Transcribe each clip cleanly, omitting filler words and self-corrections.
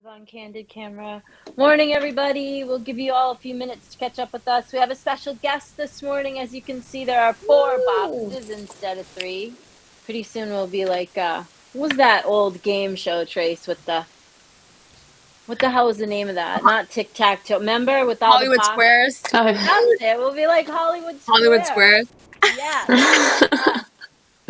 On candid camera. Morning, everybody. We'll give you all a few minutes to catch up with us. We have a special guest this morning. As you can see, there are 4 boxes instead of 3. Pretty soon we'll be like, what was that old game show, Trace, with what the hell was the name of that? Not tic-tac-toe. Remember, with all Hollywood the Squares. That's it. We'll be like Hollywood Square. Hollywood Squares. Yes, that's us.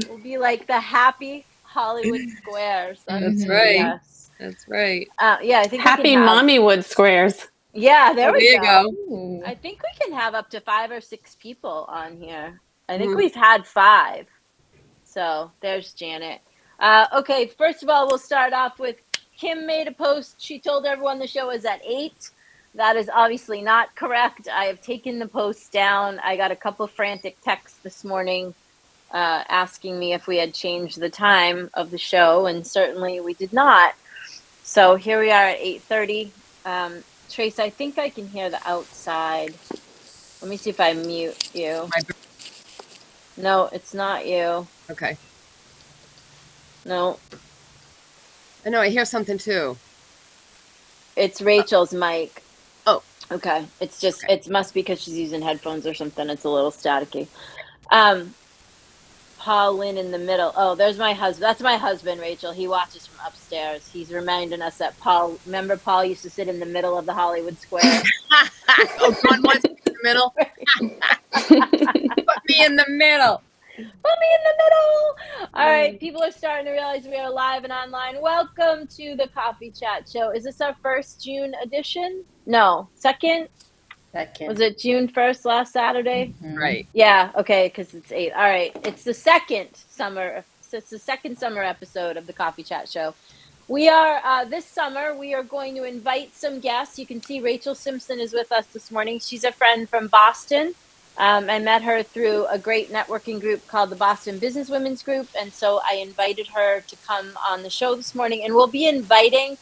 We'll be like the happy Hollywood Squares. That's right. Yes. That's right. Yeah, I think Happy Mommywood Squares. Yeah, there we go. Ooh. I think we can have up to 5 or 6 people on here. I think we've had 5. So there's Janet. Okay, first of all, we'll start off with Kim made a post. She told everyone the show is at 8. That is obviously not correct. I have taken the post down. I got a couple frantic texts this morning asking me if we had changed the time of the show, and certainly we did not. So here we are at 8:30. Trace, I think I can hear the outside. Let me see if I mute you. No, it's not you. Okay. No. I know, I hear something too. It's Rachel's mic. Oh. Okay. It's just, it must be because she's using headphones or something. It's a little staticky. Paul Lynn in the middle. Oh, there's my husband. That's my husband, Rachel. He watches from upstairs. He's reminding us that remember Paul used to sit in the middle of the Hollywood Square? Oh, John wants in the middle. Put me in the middle. Put me in the middle. All right. People are starting to realize we are live and online. Welcome to the Coffee Chat Show. Is this our first June edition? No. Second? Was it June 1st last Saturday? Mm-hmm. Right. Yeah, okay, because it's 8. All right, it's the second summer episode of the Coffee Chat Show. We are, this summer, we are going to invite some guests. You can see Rachel Simpson is with us this morning. She's a friend from Boston. I met her through a great networking group called the Boston Business Women's Group, and so I invited her to come on the show this morning, and we'll be inviting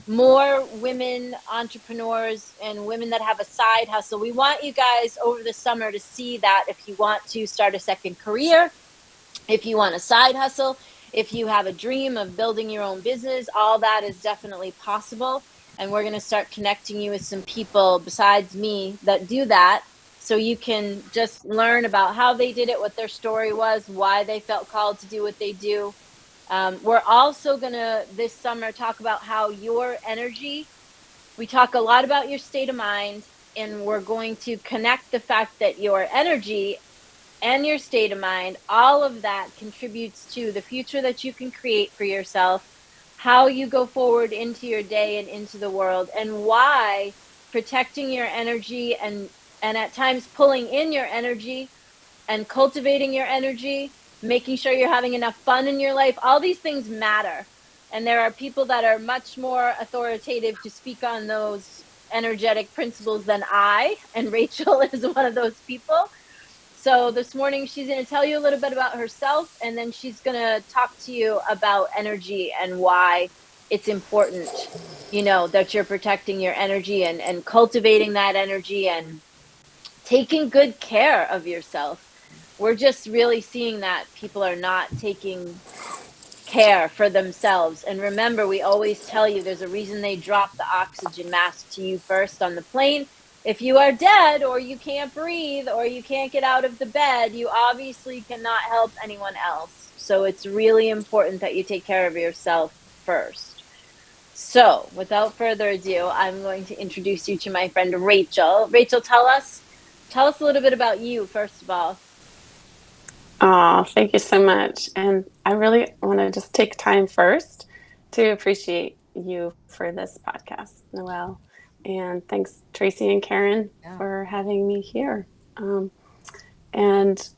more women entrepreneurs and women that have a side hustle. We want you guys over the summer to see that if you want to start a second career, if you want a side hustle, if you have a dream of building your own business, all that is definitely possible. And we're going to start connecting you with some people besides me that do that, so you can just learn about how they did it, what their story was, why they felt called to do what they do. We're also going to, this summer, talk about how your energy, we talk a lot about your state of mind, and we're going to connect the fact that your energy and your state of mind, all of that contributes to the future that you can create for yourself, how you go forward into your day and into the world, and why protecting your energy and at times pulling in your energy and cultivating your energy, making sure you're having enough fun in your life, all these things matter. And there are people that are much more authoritative to speak on those energetic principles than I, and Rachel is one of those people. So this morning, she's going to tell you a little bit about herself, and then she's going to talk to you about energy and why it's important, you know, that you're protecting your energy and cultivating that energy and taking good care of yourself. We're just really seeing that people are not taking care for themselves. And remember, we always tell you there's a reason they drop the oxygen mask to you first on the plane. If you are dead or you can't breathe or you can't get out of the bed, you obviously cannot help anyone else. So it's really important that you take care of yourself first. So without further ado, I'm going to introduce you to my friend Rachel. Rachel, tell us a little bit about you, first of all. Oh, thank you so much. And I really want to just take time first to appreciate you for this podcast, Noelle. And thanks, Tracy and Karen, for having me here. And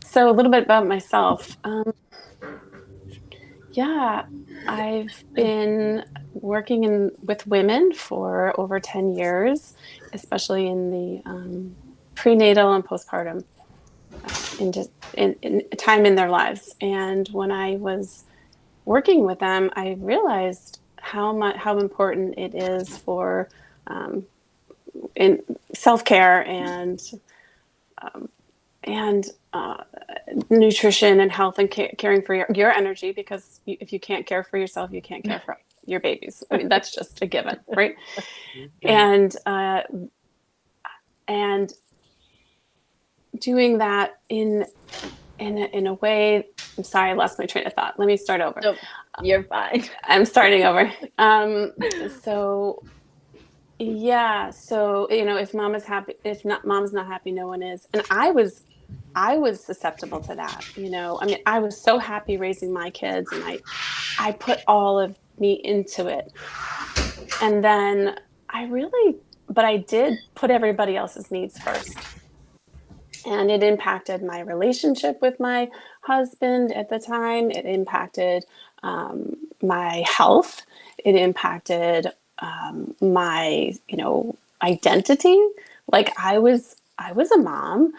so a little bit about myself. I've been working with women for over 10 years, especially in the prenatal and postpartum in time in their lives. And when I was working with them, I realized how important it is for in self-care and nutrition and health and caring for your energy, because if you can't care for yourself, you can't care your babies. I mean, that's just a given, right? Mhm. And doing that in a way. I'm sorry, I lost my train of thought. Let me start over. So you're fine. I'm starting over. So yeah, so if mom is happy, if not mom's not happy, no one is. And I was susceptible to that. I mean, I was so happy raising my kids, and I put all of me into it. And then but I did put everybody else's needs first. And it impacted my relationship with my husband at the time. It impacted my health. It impacted my, identity. Like I was a mom,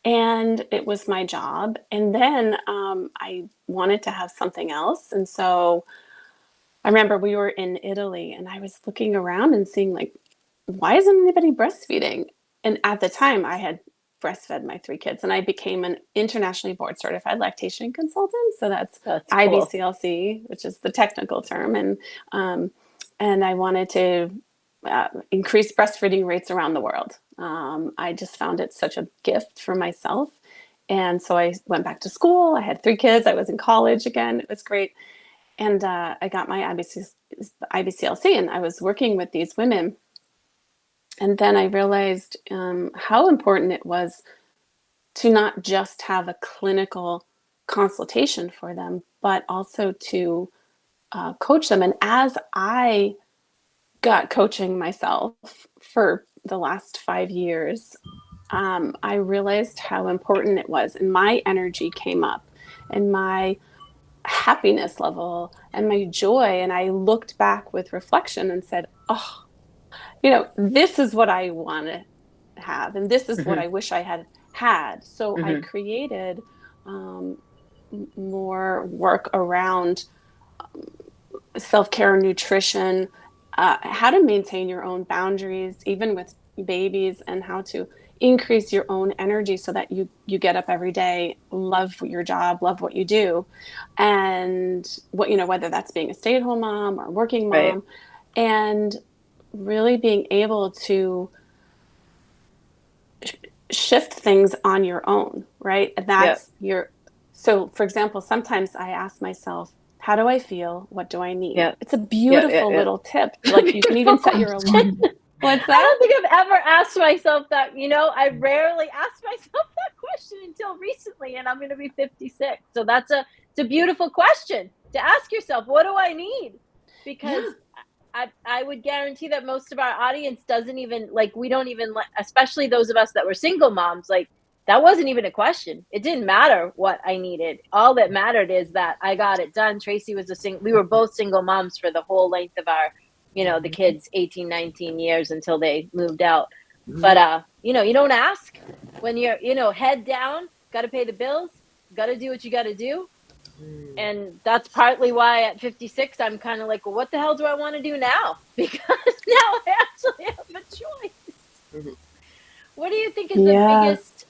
and it was my job. And then I wanted to have something else, and so I remember we were in Italy, and I was looking around and seeing, like, why isn't anybody breastfeeding? And at the time, I had breastfed my 3 kids, and I became an internationally board certified lactation consultant. So that's Cool. IBCLC, which is the technical term. And I wanted to increase breastfeeding rates around the world. I just found it such a gift for myself. And so I went back to school. I had 3 kids. I was in college again. It was great. And I got my IBCLC, and I was working with these women. And then I realized how important it was to not just have a clinical consultation for them, but also to coach them. And as I got coaching myself for the last 5 years, I realized how important it was. And my energy came up, and my happiness level and my joy. And I looked back with reflection and said, oh, this is what I want to have. And this is what I wish I had had. So I created more work around self-care, nutrition, how to maintain your own boundaries, even with babies, and how to increase your own energy so that you get up every day, love your job, love what you do, and whether that's being a stay-at-home mom or working Right. mom, and really being able to shift things on your own, right? Yep. So for example, sometimes I ask myself, how do I feel? What do I need? Yep. It's a Yep. Yep. beautiful Yep. little tip. Like, you can Beautiful even set your alarm. question. What's I that? don't think I've ever asked myself that. I rarely asked myself that question until recently, and I'm going to be 56. So it's a beautiful question to ask yourself. What do I need? Because Yeah. I would guarantee that most of our audience doesn't even like. We don't even, especially those of us that were single moms. Like, that wasn't even a question. It didn't matter what I needed. All that mattered is that I got it done. Tracy was we were both single moms for the whole length of our, the kids 18, 19 years until they moved out. But you don't ask when you're, head down, got to pay the bills, got to do what you got to do. And that's partly why at 56 I'm kind of like, well, what the hell do I want to do now? Because now I actually have a choice. What do you think is the Yeah. biggest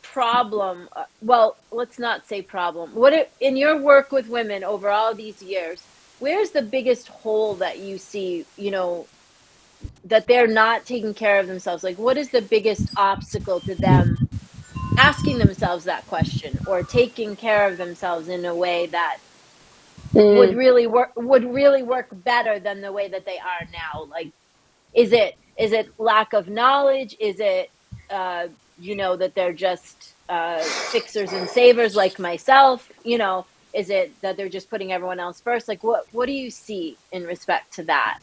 problem? Well, let's not say problem. In your work with women over all these years, where's the biggest hole that you see, that they're not taking care of themselves? Like, what is the biggest obstacle to them asking themselves that question, or taking care of themselves in a way that Mm. would really work better than the way that they are now? Like, is it lack of knowledge? Is it that they're just fixers and savers like myself? Is it that they're just putting everyone else first? Like, what do you see in respect to that?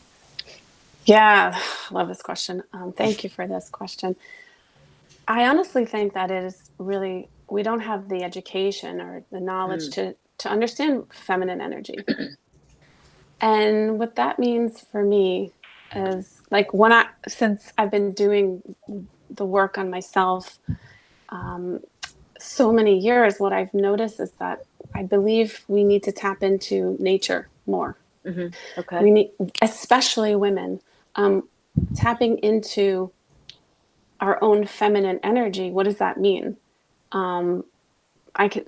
Yeah. Love this question. Thank you for this question. I honestly think that it is really, we don't have the education or the knowledge Mm. to understand feminine energy. And what that means for me is, like, since I've been doing the work on myself so many years, what I've noticed is that I believe we need to tap into nature more. Okay. We need, especially women, tapping into our own feminine energy. What does that mean? I can,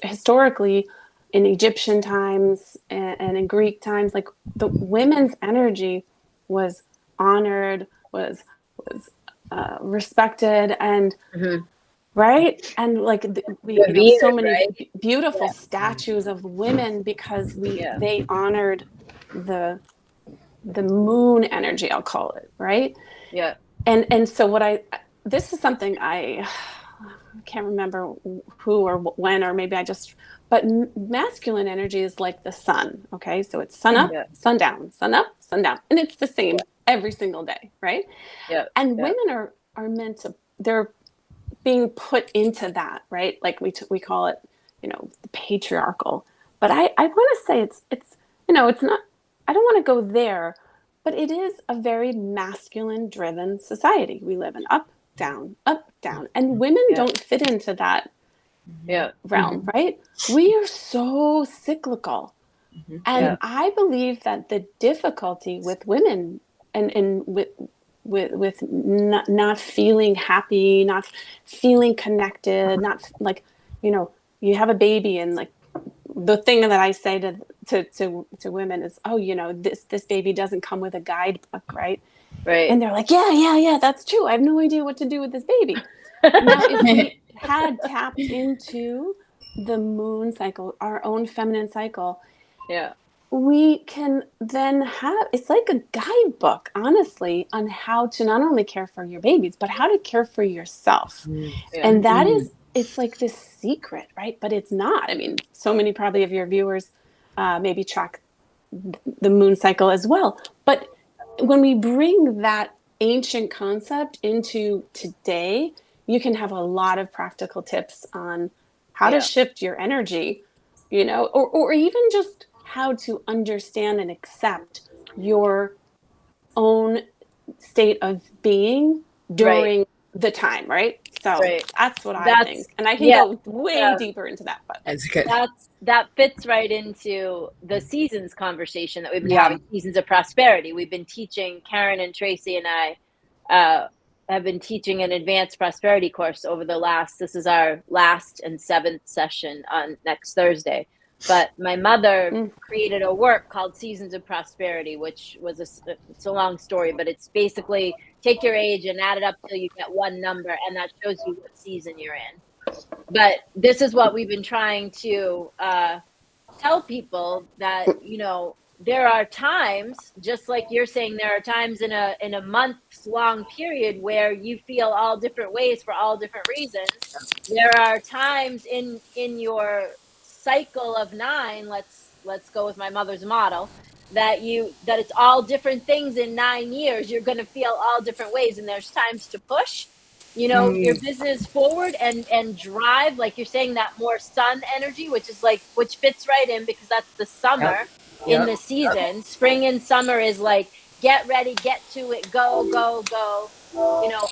historically, in Egyptian times and in Greek times, like the women's energy was honored, was respected, and Mhm. right, and like we have so Revered, many right? beautiful Yeah. statues of women because Yeah. they honored the moon energy, I'll call it, right? Yeah. And so this is something I can't remember who or when, or maybe I just, but masculine energy is like the sun. Okay. So it's sun up, Yeah. sundown, sun up, sundown. And it's the same every single day. Right. Yeah. And Yeah. women are meant to, they're being put into that, right? Like we call it, the patriarchal, but I want to say it's, it's not, I don't want to go there, but it is a very masculine driven society. We live in up, down, and women Yeah. don't fit into that Yeah. realm, right? We are so cyclical. And Yeah. I believe that the difficulty with women and with not feeling happy, not feeling connected, not like, you have a baby, and like the thing that I say to women is, oh, this baby doesn't come with a guidebook, right? Right. And they're like, yeah, that's true. I have no idea what to do with this baby. Now, if we had tapped into the moon cycle, our own feminine cycle, Yeah. we can then have, it's like a guidebook, honestly, on how to not only care for your babies, but how to care for yourself. Yeah. And that is, it's like this secret, right? But it's not. I mean, so many probably of your viewers maybe track the moon cycle as well. But when we bring that ancient concept into today, you can have a lot of practical tips on how to Yeah. shift your energy, or even just how to understand and accept your own state of being Right. during the time, right? So Right. that's what I That's think. And I can yeah. go way deeper into that, but That's good. That fits right into the seasons conversation that we've been Yeah. having, seasons of prosperity. We've been teaching, Karen and Tracy and I uh, have been teaching an advanced prosperity course over this is our last and seventh session on next Thursday. But my mother created a work called Seasons of Prosperity, which was it's a long story, but it's basically take your age and add it up till you get one number, and that shows you what season you're in. But this is what we've been trying to tell people, that there are times, just like you're saying, there are times in a month's long period where you feel all different ways for all different reasons. There are times in your cycle of 9, let's go with my mother's model, that it's all different things in 9 years. You're going to feel all different ways, and there's times to push your business forward and drive, like you're saying, that more sun energy, which fits right in, because that's the summer. In the season, spring and summer is like get ready, get to it, go, go, go.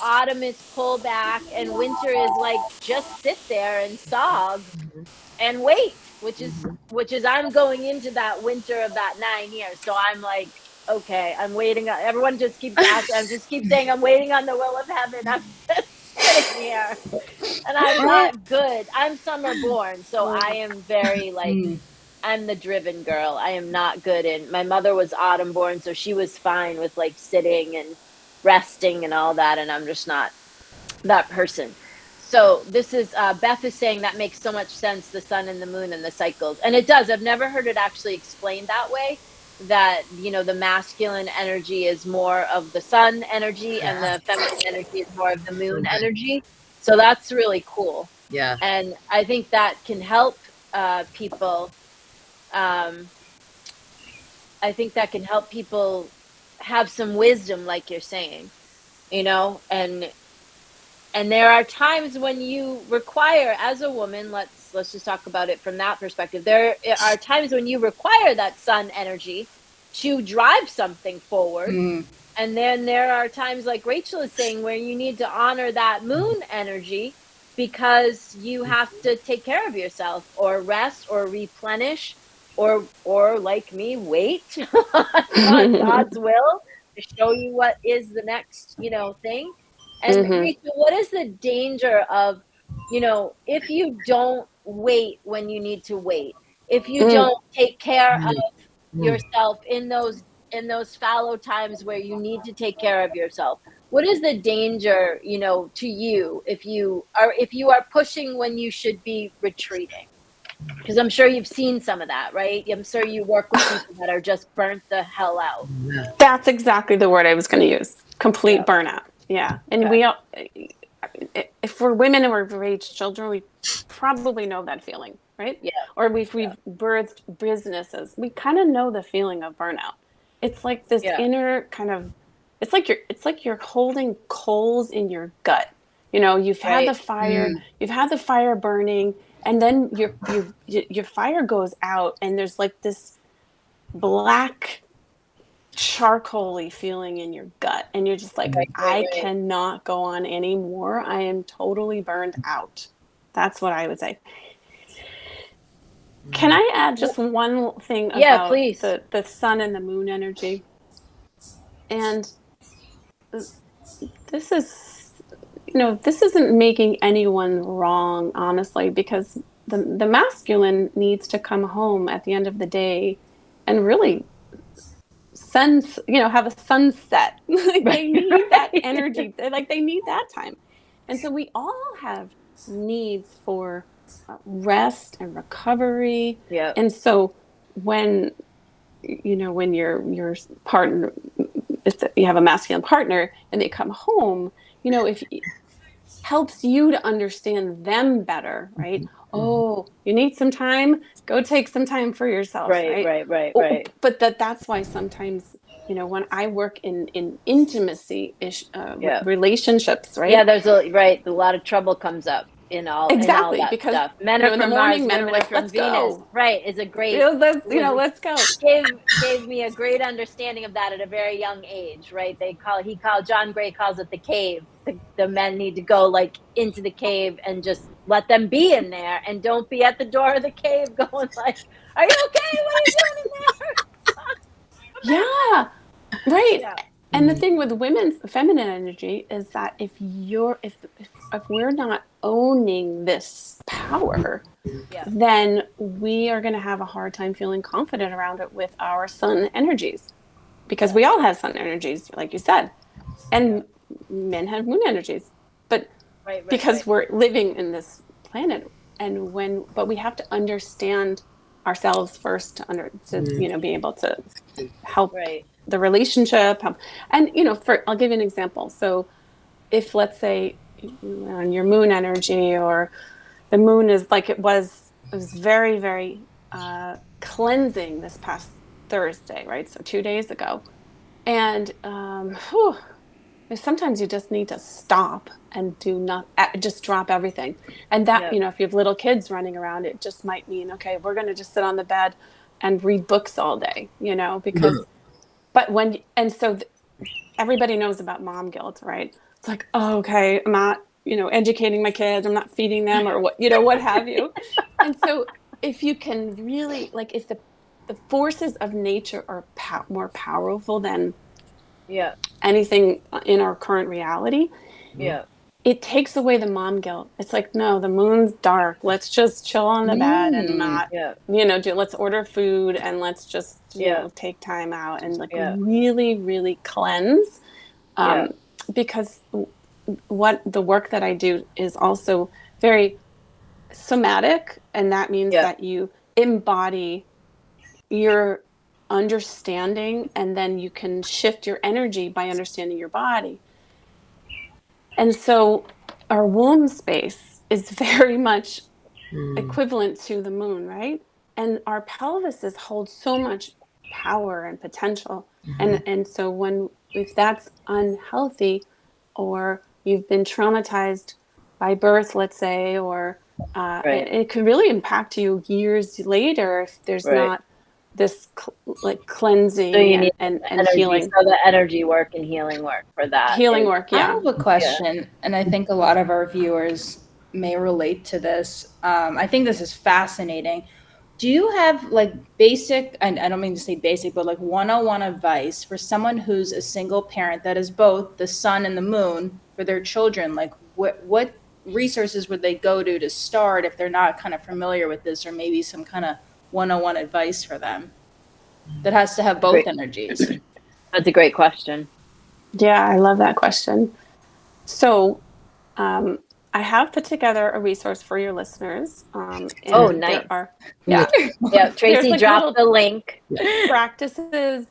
Autumn is pull back, and winter is like just sit there and sob and wait, which is I'm going into that winter of that 9 years. So I'm like, okay, I'm waiting on, everyone just keeps asking, I just keep saying I'm waiting on the will of heaven. I'm just sitting here, and I'm not good. I'm summer born, so I am very like, I'm the driven girl. I am not good in, my mother was autumn born, so she was fine with like sitting and resting and all that, and I'm just not that person. So this is Beth is saying that makes so much sense, the sun and the moon and the cycles. And it does. I've never heard it actually explained that way, that the masculine energy is more of the sun energy and the feminine energy is more of the moon energy. So that's really cool. Yeah. And I think that can help people. I think that can help people have some wisdom, like you're saying, and there are times when you require, as a woman, let's just talk about it from that perspective. There are times when you require that sun energy to drive something forward. And then there are times, like Rachel is saying, where you need to honor that moon energy, because you have to take care of yourself, or rest, or replenish, or like me, wait on God's will to show you what is the next thing. And Rachel, what is the danger of if you don't wait when you need to wait? if you don't take care of yourself in those fallow times where you need to take care of yourself? What is the danger, to you if you are pushing when you should be retreating? Because I'm sure you've seen some of that, right? I'm sure you work with people that are just burnt the hell out. That's exactly the word I was going to use. Complete burnout. Yeah. And Okay. we all, if we're women and we've raised children, we probably know that feeling, right? Yeah. Or we've birthed businesses. We kind of know the feeling of burnout. It's like this inner kind of, it's like you're holding coals in your gut. You've had the fire, you've had the fire burning, and then your fire goes out, and there's like this black charcoaly feeling in your gut, and you're just like, I cannot go on anymore. I am totally burned out. That's what I would say. Can I add just one thing about please. the sun and the moon energy? And this is, this isn't making anyone wrong, honestly, because the masculine needs to come home at the end of the day and really have a sunset. They need that energy. They need that time. And so we all have needs for rest and recovery. Yeah. And so when your partner, if you have a masculine partner and they come home, if it helps you to understand them better, right? Oh, you need some time? Go take some time for yourself, right? Right. But that's why sometimes, when I work in intimacy relationships, right? Yeah, there's a lot of trouble comes up in all Exactly, in all that because stuff. Men are in the from morning, Mars, men are women are like, from let's Venus. go. Right, is a great. Let's go. Gave me a great understanding of that at a very young age, right? John Gray calls it the cave. The men need to go like into the cave and just let them be in there, and don't be at the door of the cave going like, "Are you okay? What are you doing in there?" Yeah, right. Yeah. And the thing with women's feminine energy is that if we're not owning this power, then we are going to have a hard time feeling confident around it with our sun energies, because we all have sun energies, like you said, and men have moon energies, but because we're living in this planet, but we have to understand ourselves first to be able to help the relationship. And I'll give you an example. So if, let's say, on your moon energy, or the moon is like it was very, very cleansing this past Thursday, right? So 2 days ago. And sometimes you just need to stop and just drop everything. And that, if you have little kids running around, it just might mean, okay, we're going to just sit on the bed and read books all day, because, so everybody knows about mom guilt, right? It's like, oh, okay, I'm not, educating my kids, I'm not feeding them, or what have you. And so if you can really, if the forces of nature are more powerful than anything in our current reality, it takes away the mom guilt. It's like, no, the moon's dark. Let's just chill on the bed and not, let's order food and let's just, take time out and really, really cleanse. Because what the work that I do is also very somatic, and that means that you embody your understanding, and then you can shift your energy by understanding your body. And so our womb space is very much equivalent to the moon, right? And our pelvises hold so much power and potential. And so if that's unhealthy, or you've been traumatized by birth, let's say, or it could really impact you years later if there's not this cleansing and healing. So the energy work and healing work for that. Healing work, yeah. I have a question, and I think a lot of our viewers may relate to this. I think this is fascinating. Do you have basic, and I don't mean to say basic, but 101 advice for someone who's a single parent that is both the sun and the moon for their children? What resources would they go to start if they're not kind of familiar with this, or maybe some kind of one-on-one advice for them that has to have both Great. energies? That's a great question. Yeah, I love that question. So, I have put together a resource for your listeners. And Oh, nice. There are, Yeah. Yeah, Tracy like dropped little the link. practices.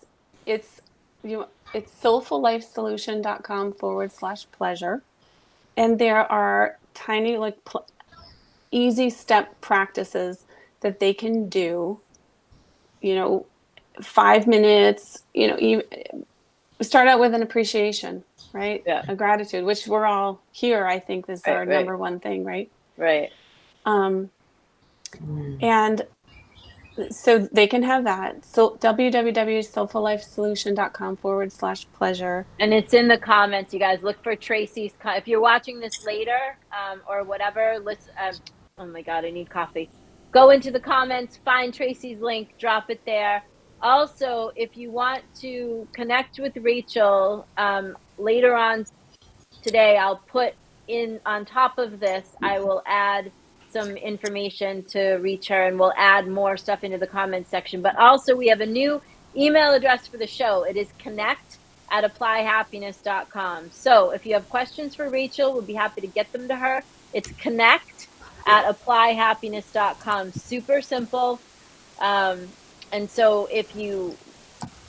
It's soulfullifesolution.com/pleasure. And there are tiny, like easy step practices that they can do, 5 minutes, start out with an appreciation, right? Yeah. A gratitude, which we're all here. I think this is our Right. number one thing, right? Right. And so they can have that. So www.soulfullifesolution.com/pleasure. And it's in the comments, you guys. Look for Tracy's. If you're watching this later, or whatever, listen. Oh my God, I need coffee. Go into the comments, find Tracy's link, drop it there. Also, if you want to connect with Rachel, later on today, I'll put in on top of this. I will add some information to reach her, and we'll add more stuff into the comments section. But also, we have a new email address for the show. It is connect@applyhappiness.com. So if you have questions for Rachel, we'll be happy to get them to her. It's connect@applyhappiness.com. Super simple. And so if you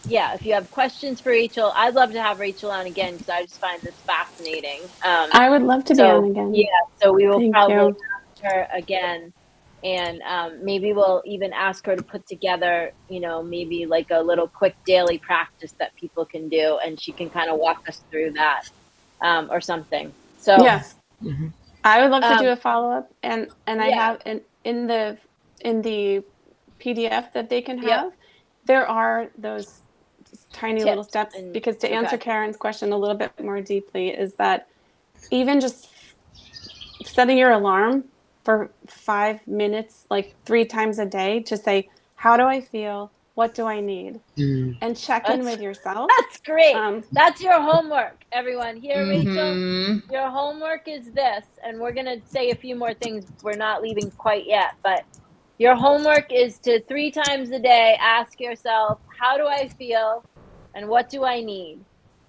have questions for Rachel, I'd love to have Rachel on again because I just find this fascinating. I would love to be on again. Yeah, so we will Thank probably you. ask her again. And maybe we'll even ask her to put together, maybe like a little quick daily practice that people can do, and she can kind of walk us through that, or something. So Yes, I would love to do a follow up, and I yeah. have in the PDF that they can have. Yep. There are those tiny little Tips steps, and- because to answer okay. Karen's question a little bit more deeply is that even just setting your alarm for 5 minutes, like 3 times a day, to say, how do I feel? What do I need? And check in with yourself. That's great. That's your homework, everyone. Here, Rachel, Mhm. your homework is this, and we're going to say a few more things. We're not leaving quite yet, but your homework is to 3 times a day ask yourself, how do I feel and what do I need?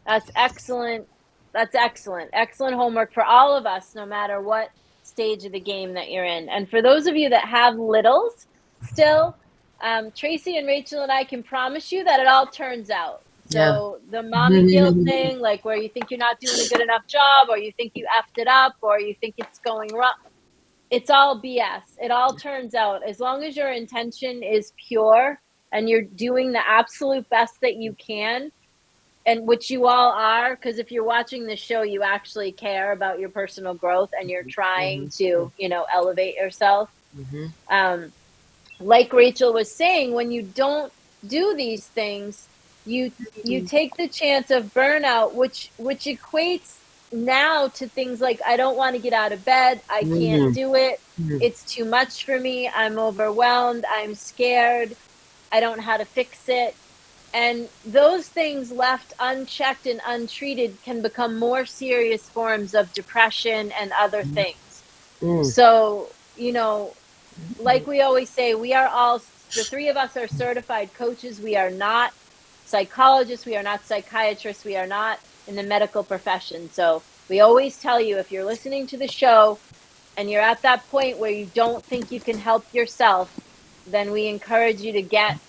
That's excellent. That's excellent. Excellent homework for all of us, no matter what stage of the game that you're in. And for those of you that have littles still, Tracy and Rachel and I can promise you that it all turns out. So the mommy guilt thing, like where you think you're not doing a good enough job, or you think you effed it up, or you think it's going wrong, it's all BS. It all turns out, as long as your intention is pure and you're doing the absolute best that you can, and which you all are, because if you're watching this show, you actually care about your personal growth and you're trying to, elevate yourself. Like Rachel was saying, when you don't do these things, you take the chance of burnout, which equates now to things like, I don't want to get out of bed, I can't do it, it's too much for me, I'm overwhelmed, I'm scared, I don't know how to fix it. And those things left unchecked and untreated can become more serious forms of depression and other things. So, like we always say, we are all, the 3 of us are certified coaches. We are not psychologists. We are not psychiatrists. We are not in the medical profession. So we always tell you, if you're listening to the show and you're at that point where you don't think you can help yourself, then we encourage you to get,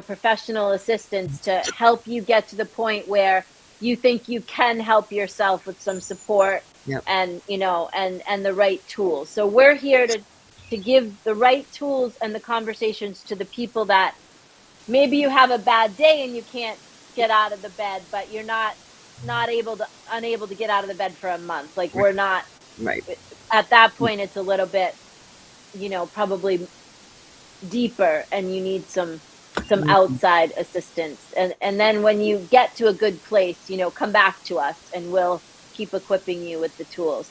professional assistance to help you get to the point where you think you can help yourself with some support and, and the right tools. So we're here to give the right tools and the conversations to the people that maybe you have a bad day and you can't get out of the bed, but you're unable to get out of the bed for a month. Like we're not right at that point. It's a little bit, probably deeper, and you need some outside assistance. And then when you get to a good place, come back to us and we'll keep equipping you with the tools.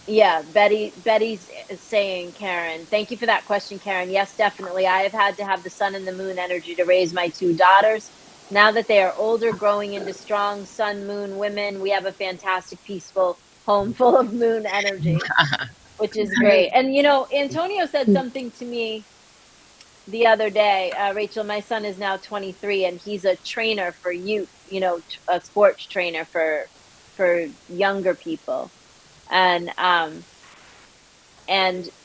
Betty's saying, Karen, thank you for that question, Karen. Yes, definitely. I have had to have the sun and the moon energy to raise my 2 daughters. Now that they are older, growing into strong sun, moon women, we have a fantastic, peaceful home full of moon energy. which is great. And, Antonio said something to me the other day. Rachel, my son is now 23 and he's a trainer for youth, a sports trainer for younger people. And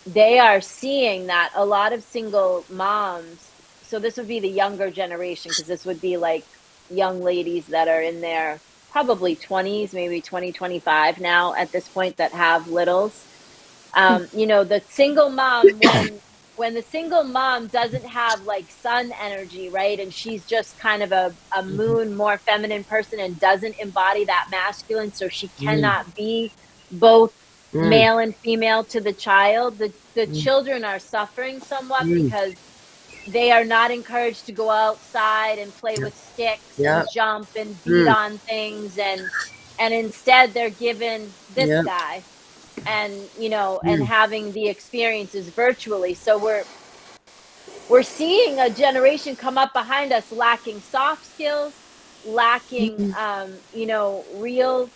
they are seeing that a lot of single moms, so this would be the younger generation, because this would be like young ladies that are in their probably 20s, maybe 20, 25 now at this point, that have littles. The single mom, when the single mom doesn't have like sun energy, right? And she's just kind of a moon, more feminine person, and doesn't embody that masculine. So she cannot be both male and female to the child. The children are suffering somewhat because they are not encouraged to go outside and play with sticks and jump and beat on things. And instead they're given this guy, and and having the experiences virtually. So we're seeing a generation come up behind us lacking soft skills, lacking real.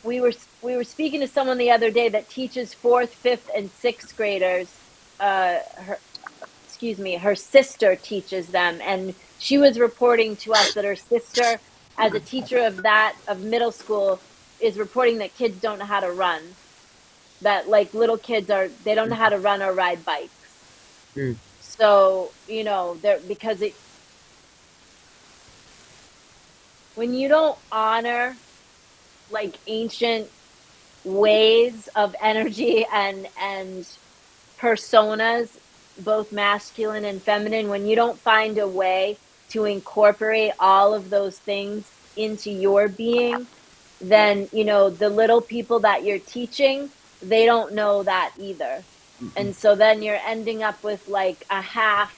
We were speaking to someone the other day that teaches 4th, 5th, and 6th graders. Her sister teaches them, and she was reporting to us that her sister, as a teacher of middle school, is reporting that kids don't know how to run. That like little kids they don't know how to run or ride bikes. So they're because when you don't honor like ancient ways of energy and personas, both masculine and feminine, when you don't find a way to incorporate all of those things into your being, then the little people that you're teaching, they don't know that either. And so then you're ending up with like a half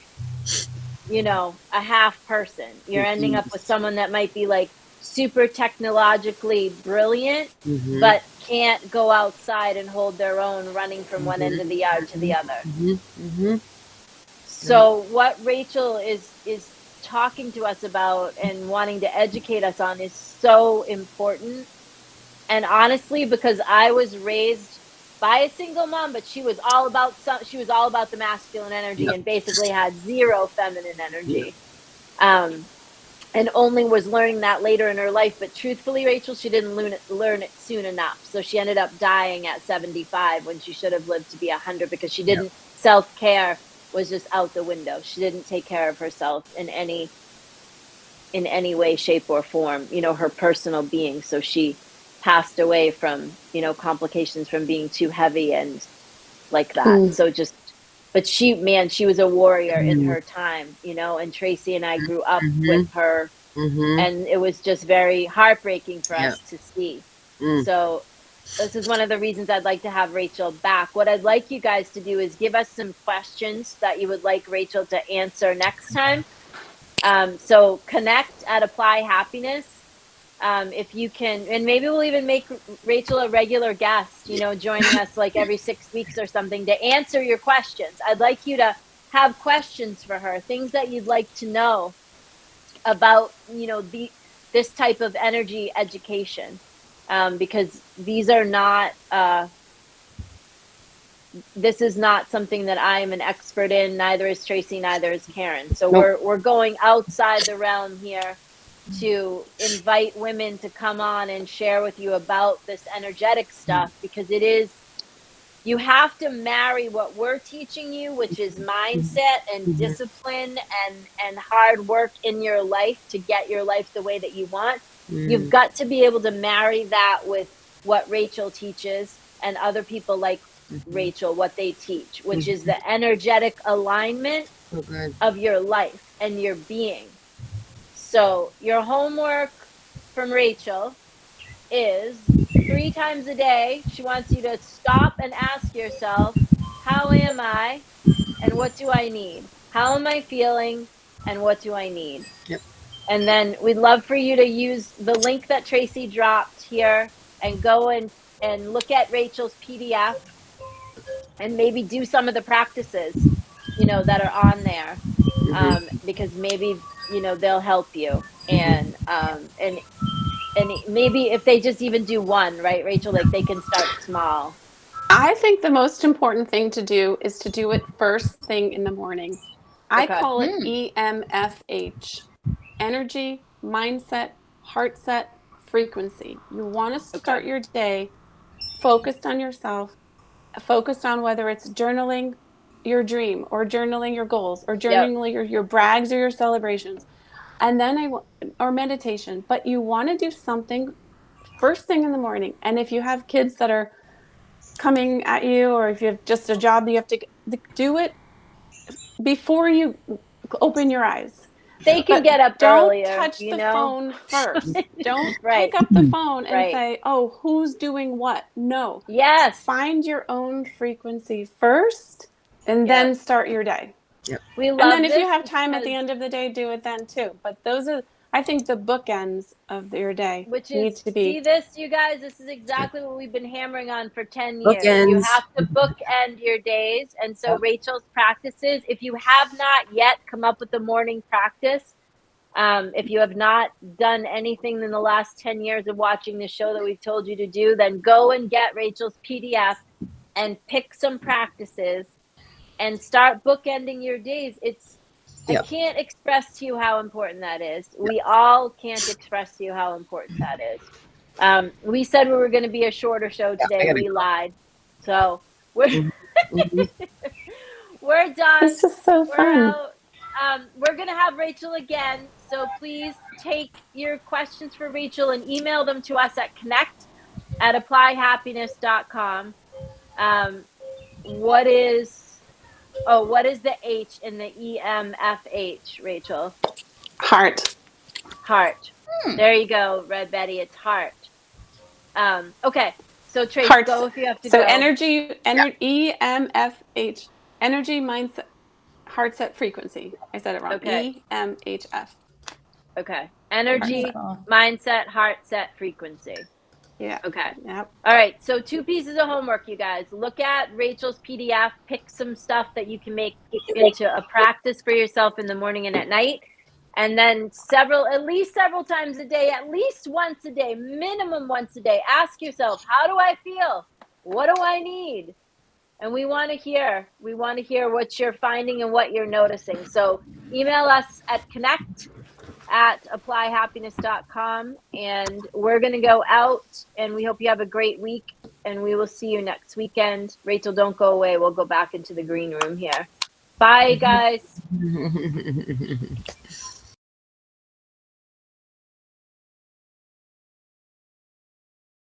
person. You're ending up with someone that might be like super technologically brilliant, but can't go outside and hold their own, running from one end of the yard to the other. So what Rachel is talking to us about and wanting to educate us on is so important. And honestly, because I was raised by a single mom, but she was all about the masculine energy and basically had zero feminine energy. And only was learning that later in her life. But truthfully, Rachel, she didn't learn it soon enough. So she ended up dying at 75 when she should have lived to be 100, because she didn't, self-care was just out the window. She didn't take care of herself in any way, shape, or form, her personal being. So she passed away from, complications from being too heavy and like that. So but she was a warrior in her time, and Tracy and I grew up with her, and it was just very heartbreaking for us to see. So this is one of the reasons I'd like to have Rachel back. What I'd like you guys to do is give us some questions that you would like Rachel to answer next time. So connect at Apply Happiness. If you can, and maybe we'll even make Rachel a regular guest, joining us like every 6 weeks or something to answer your questions. I'd like you to have questions for her, things that you'd like to know about, this type of energy education, because these are not, this is not something that I am an expert in. Neither is Tracy, neither is Karen. So we're going outside the realm here to invite women to come on and share with you about this energetic stuff, because you have to marry what we're teaching you, which is mindset and discipline and hard work in your life to get your life the way that you want. You've got to be able to marry that with what Rachel teaches and other people like Rachel, what they teach, which is the energetic alignment of your life and your being. So your homework from Rachel is 3 times a day. She wants you to stop and ask yourself, how am I and what do I need? How am I feeling and what do I need? And then we'd love for you to use the link that Tracy dropped here and go and look at Rachel's PDF and maybe do some of the practices, that are on there, because maybe, they'll help you. And maybe if they just even do one, right, Rachel, like they can start small. I think the most important thing to do is to do it first thing in the morning. I Okay. call it EMFH: energy, mindset, heart set, frequency. You want to start your day focused on yourself, focused on whether it's journaling your dream or journaling your goals or Yep. journaling your brags or your celebrations. And then or meditation, but you want to do something first thing in the morning. And if you have kids that are coming at you, or if you have just a job that you have to do it before you open your eyes. They can But get up don't earlier, touch you the know? phone first. Don't Right. pick up the phone and Right. say, oh, who's doing what? No. Yes. Find your own frequency first and Yep. then start your day. We And love then if you this have time at the because- end of the day, do it then too. But those are, I think, the bookends of your day which need is, to be. see this, you guys? This is exactly what we've been hammering on for 10 years. You Bookends. have to bookend your days. And so Rachel's practices, if you have not yet come up with a morning practice, if you have not done anything in the last 10 years of watching the show that we've told you to do, then go and get Rachel's PDF and pick some practices and start bookending your days. I can't express to you how important that is. We all can't express to you how important that is. We said we were going to be a shorter show today. We lied. So we're we're done. It's just so We're fun. out. We're going to have Rachel again. So please take your questions for Rachel and email them to us at connect@applyhappiness.com. What is the H in the EMFH, Rachel? Heart. Heart. There you go, Red Betty. It's heart. Okay. So Trace, Hearts. go if you have to So go. energy, EMFH, energy, mindset, heart set, frequency. I said it wrong. Okay. EMHF. Okay. Energy, Wonderful. mindset, heart set, frequency. Yeah. Okay. Yep. All right. So 2 pieces of homework, you guys. Look at Rachel's PDF. Pick some stuff that you can make into a practice for yourself in the morning and at night. And then at least several times a day, at least once a day, minimum once a day, ask yourself, how do I feel? What do I need? And we want to hear what you're finding and what you're noticing. So email us at connect@applyhappiness.com, and we're going to go out, and we hope you have a great week, and we will see you next weekend. Rachel, don't go away. We'll go back into the green room here. Bye, guys.